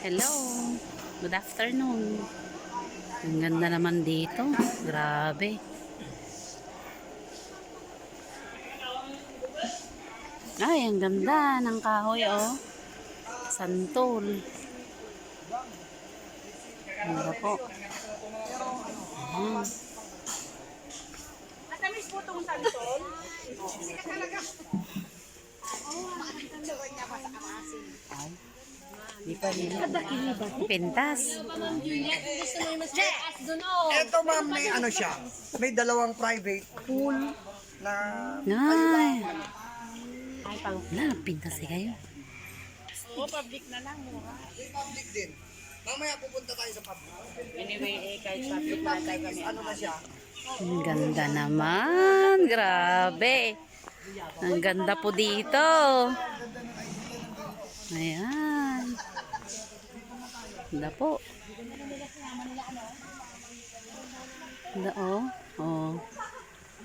Hello. Good afternoon. Ang ganda naman dito. Grabe. Ay, ang ganda ng kahoy, oh. Santol. Ganda po. Matamis po itong santol. Pintas. Ito ma'am, may ano siya, may dalawang private pool na Ay. Wala, pintas eh kayo. Oo, public na lang. may public din. Mamaya pupunta tayo sa public. Anyway, kahit public na tayo kami. Ano na siya? Ang ganda naman. Grabe. Ang ganda po dito. Ayan. Ganda po. Ganda, oh. Oh.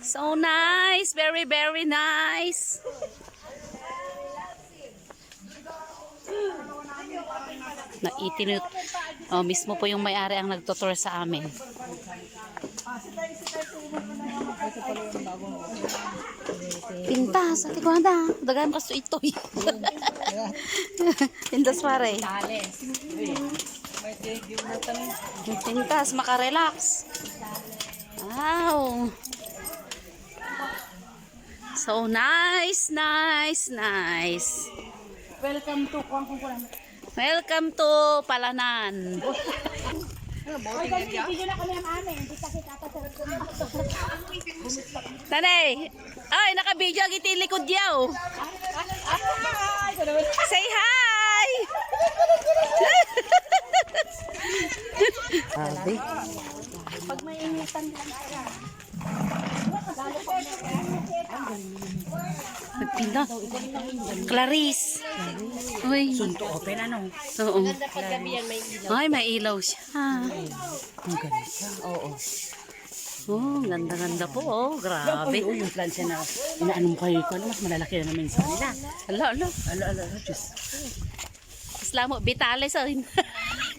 So nice. Very, very nice. Naitinut. Oh, mismo po yung may-ari ang nagtutur sa amin. Pintas, ati ko handa. Dagan kaso ito. Pintas pare. Pintas, makarelax. Wow. So nice, nice, nice. Welcome to Kuangkulang. Welcome to Palanan. Video na kami ang amin. Hindi kasi tatasarap ko. Tanay. Ay, naka-video ang itin likod yaw. Say hi! Sabi. Pag may initan lang kaya. Nagpinda. Clarice. Uy. Sunto open ano? Oo. Paggabi yan may ilaw. Ay, may ilaw siya. Ang ganda. Oo. Oh, ganda-ganda po. Oh, grabe. Yung plancha na inaanong kayo ko, mas malalaki na namin sa kanila. Ala, ala. Ala, Diyos. Islamo, Vitales. Oh.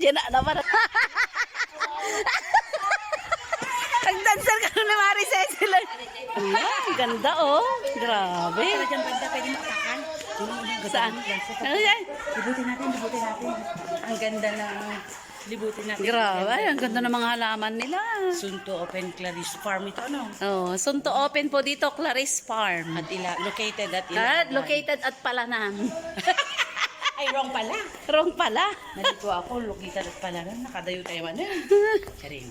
Yan na naman. Ang dancer ka na Maricel sila. Ang ganda, oh. Grabe. Diyan banda pwede makakan. Saan? Ano yan? Libutin natin. Ang ganda ng libutin natin. Grabe. Ay, ang ganda ng mga halaman nila. Sunto Open Clarice Farm ito ano? Oh, Sunto Open po dito, Clarice Farm. At located at Located at Palanan. Ay, wrong pala. Wrong pala. Nandito ako, located at pala. Nakadayo tayo man. Charing.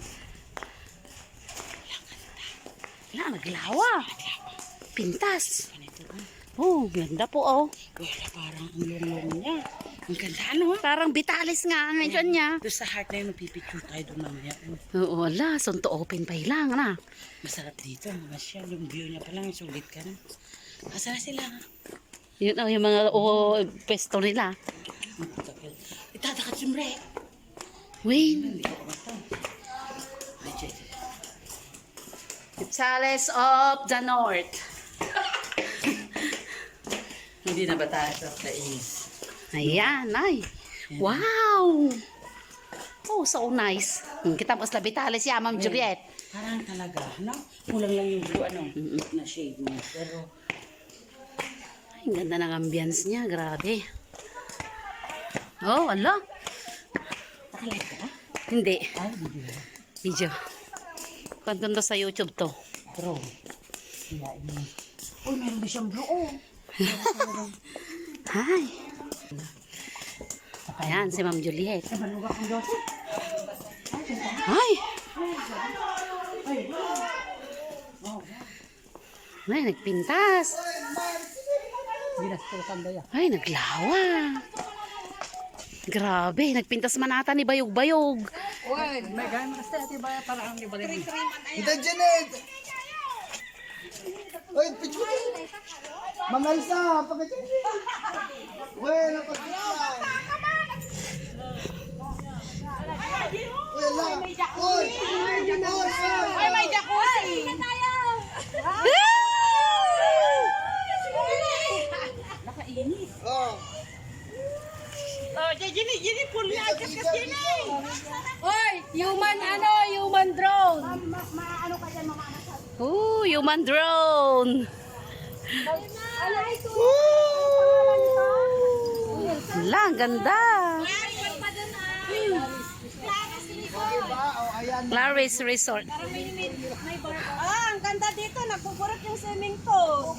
Wala, naglawa. Pintas. Oh, ganda po, oh. Wala, parang ang long niya. Ang ganda, ano? Parang Vitales nga ang medyo niya. Doon sa heart na yun, magpipicture tayo doon mamaya. Oo, wala. Sunto Open pa lang, na. Masarap dito. Masyal. Yung view niya pa lang, sulit ka na. Asa na sila? Yun, oh, yung mga pesto nila. Itadakat sumre. Wayne. Hindi ko mata. Ay, Jay. Vitales of the North. Hindi na ba tayo sa kainis? Ayan, ay. Wow. Oh, so nice. Kita mo sa Vitales ya, Ma'am Juliet. Parang talaga, no? Kulang lang yung blue, ano? Na shade mo. Pero, Ay, ang ganda ng ambience niya. Grabe. Oh, ala. nakalive ka? Hindi. Ay, video. Video. Kantun to sa YouTube to. Pero, kaya ini. Uy, meron din siyang blue, oh. Hi. Ayan, si Ma'am Juliet. Sa manuga kong dote. Ay! Ay, nagpintas. Binastukan ba yan? Ay, naglawa. Grabe, nagpintas manata ni Bayog-Bayog. Uy, may gano'n kasi ati ba parang ang libalin. Ito, Janet! Uy, picture! Ma'am Elsa, pakicture! Uy, napag-picture! Uy, ala! Uy! Uy, may jacuzzi! Nakainit. Oh! Oh, kay Jenny, pool niya. Agkas Jenny. Oy, human drone. Ooh, human drone. Hala, ang ganda. Clarice Resort. Ang ganda dito. Nagbuburot yung swimming pool.